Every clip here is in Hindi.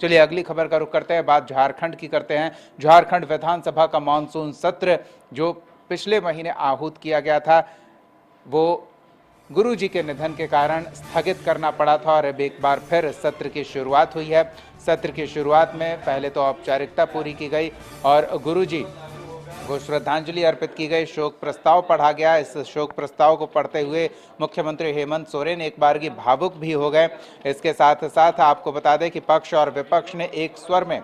चलिए अगली खबर का रुख करते हैं, बात झारखंड की करते हैं। झारखंड विधानसभा का मानसून सत्र जो पिछले महीने आहूत किया गया था, वो गुरुजी के निधन के कारण स्थगित करना पड़ा था और अब एक बार फिर सत्र की शुरुआत हुई है। सत्र की शुरुआत में पहले तो औपचारिकता पूरी की गई और गुरुजी को श्रद्धांजलि अर्पित की गई, शोक प्रस्ताव पढ़ा गया। इस शोक प्रस्ताव को पढ़ते हुए मुख्यमंत्री हेमंत सोरेन एक बार की भावुक भी हो गए। इसके साथ साथ आपको बता दें कि पक्ष और विपक्ष ने एक स्वर में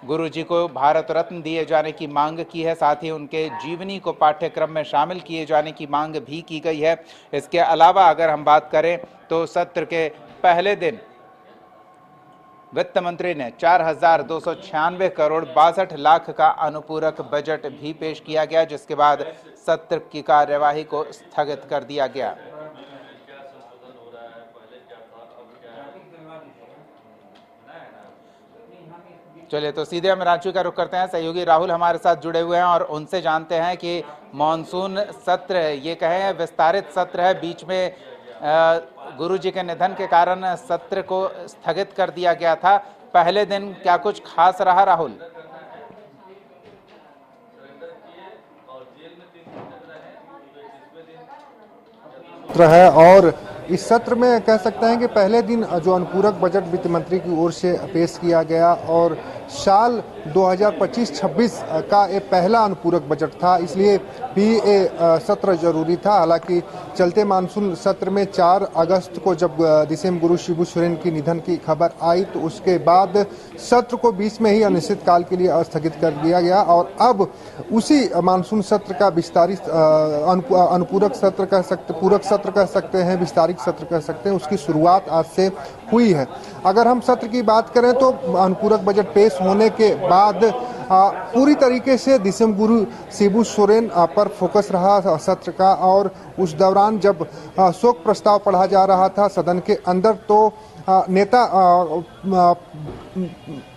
गुरुजी को भारत रत्न दिए जाने की मांग की है, साथ ही उनके जीवनी को पाठ्यक्रम में शामिल किए जाने की मांग भी की गई है। इसके अलावा अगर हम बात करें तो सत्र के पहले दिन वित्त मंत्री ने 4,296 करोड़ 62 लाख का अनुपूरक बजट भी पेश किया गया, जिसके बाद सत्र की कार्यवाही को स्थगित कर दिया गया। चलिए तो सीधे हम रांची का रुख करते हैं। सहयोगी राहुल हमारे साथ जुड़े हुए हैं और उनसे जानते हैं कि मॉनसून सत्र ये कहें विस्तारित सत्र है, बीच में गुरुजी के निधन के कारण सत्र को स्थगित कर दिया गया था। पहले दिन क्या कुछ खास रहा राहुल? है और इस सत्र में कह सकते हैं कि पहले दिन जो अनुपूरक बजट वित्त मंत्री की ओर से पेश किया गया और साल 2025-26 का ये पहला अनुपूरक बजट था, इसलिए भी ये सत्र जरूरी था। हालांकि चलते मानसून सत्र में 4 अगस्त को जब दिसेम गुरु शिबू सोरेन की निधन की खबर आई तो उसके बाद सत्र को बीच में ही अनिश्चितकाल के लिए स्थगित कर दिया गया और अब उसी मानसून सत्र का विस्तारित अनुपूरक सत्र कह सकते, पूरक सत्र कह सकते हैं, विस्तारित सत्र कह सकते हैं, उसकी शुरुआत आज से हुई है। अगर हम सत्र की बात करें तो अनुपूरक बजट पेश होने के बाद पूरी तरीके से दिसम गुरु शिबू सोरेन पर फोकस रहा सत्र का और उस दौरान जब शोक प्रस्ताव पढ़ा जा रहा था सदन के अंदर तो नेता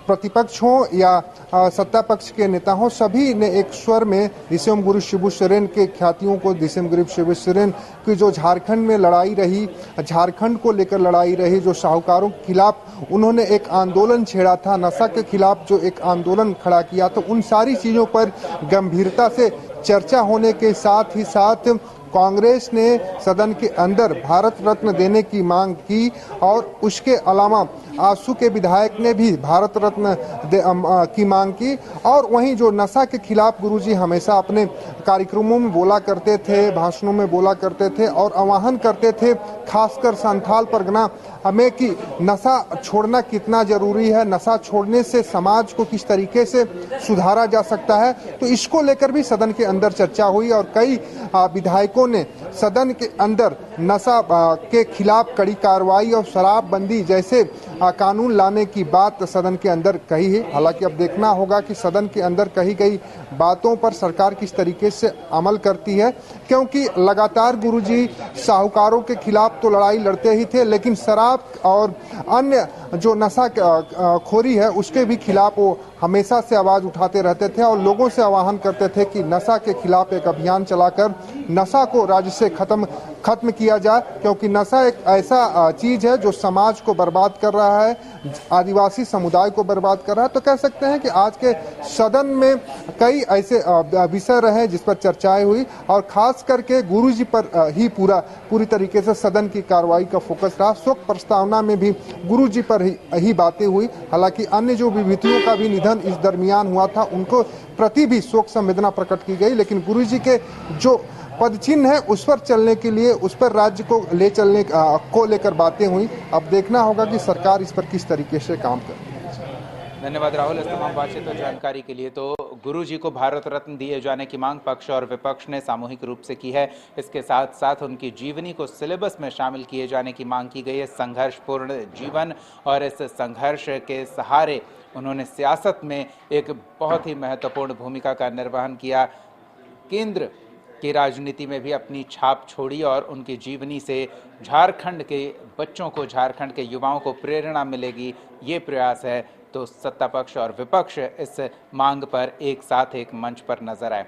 प्रतिपक्ष हो या सत्ता पक्ष के नेता हो, सभी ने एक स्वर में दिसम गुरु शिबू सोरेन के ख्यातियों को, दिसम गुरु शिबू सोरेन की जो झारखंड में लड़ाई रही, झारखंड को लेकर लड़ाई रही, जो साहूकारों के खिलाफ उन्होंने एक आंदोलन छेड़ा था, नशा के खिलाफ जो एक आंदोलन खड़ा किया, तो उन सारी चीज़ों पर गंभीरता से चर्चा होने के साथ ही साथ कांग्रेस ने सदन के अंदर भारत रत्न देने की मांग की और उसके अलावा आजसू के विधायक ने भी भारत रत्न की मांग की। और वहीं जो नशा के खिलाफ गुरुजी हमेशा अपने कार्यक्रमों में बोला करते थे, भाषणों में बोला करते थे और आह्वान करते थे, खासकर संथाल परगना में कि नशा छोड़ना कितना जरूरी है, नशा छोड़ने से समाज को किस तरीके से सुधारा जा सकता है। तो इसको लेकर भी सदन के अंदर चर्चा हुई और कई विधायकों ने सदन के अंदर नशा के खिलाफ कड़ी कार्रवाई और शराबबंदी जैसे कानून लाने की बात सदन के अंदर कही है। हालांकि अब देखना होगा कि सदन के अंदर कही गई बातों पर सरकार किस तरीके से अमल करती है, क्योंकि लगातार गुरुजी साहूकारों के खिलाफ तो लड़ाई लड़ते ही थे, लेकिन शराब और अन्य जो नशा खोरी है उसके भी खिलाफ वो हमेशा से आवाज उठाते रहते थे और लोगों से आह्वान करते थे कि नशा के खिलाफ एक अभियान चलाकर नशा को राज्य से खत्म किया जाए, क्योंकि नशा एक ऐसा चीज है जो समाज को बर्बाद कर रहा है, आदिवासी समुदाय को बर्बाद कर रहा है। तो कह सकते हैं कि आज के सदन में कई ऐसे विषय रहे जिस पर चर्चाएं हुई और खास करके गुरुजी पर ही पूरी तरीके से सदन की कार्रवाई का फोकस रहा। शोक प्रस्तावना में भी गुरुजी पर ही बातें हुई। हालांकि अन्य जो विभूतियों का भी निधन इस दरमियान हुआ था उनको प्रति भी शोक संवेदना प्रकट की गई, लेकिन गुरुजी के जो पद चिन्ह है उस पर चलने के लिए, उस पर राज्य को ले चलने को लेकर बातें हुई। अब देखना होगा कि सरकार इस पर किस तरीके से काम करे। धन्यवाद राहुल इस तमाम बातचीत और जानकारी के लिए। तो गुरुजी को भारत रत्न दिए जाने की मांग पक्ष और विपक्ष ने सामूहिक रूप से की है। इसके साथ साथ उनकी जीवनी को सिलेबस में शामिल किए जाने की मांग की गई है। संघर्षपूर्ण जीवन और इस संघर्ष के सहारे उन्होंने सियासत में एक बहुत ही महत्वपूर्ण भूमिका का निर्वहन किया, केंद्र की राजनीति में भी अपनी छाप छोड़ी और उनकी जीवनी से झारखंड के बच्चों को, झारखंड के युवाओं को प्रेरणा मिलेगी, ये प्रयास है। तो सत्ता पक्ष और विपक्ष इस मांग पर एक साथ एक मंच पर नजर आए।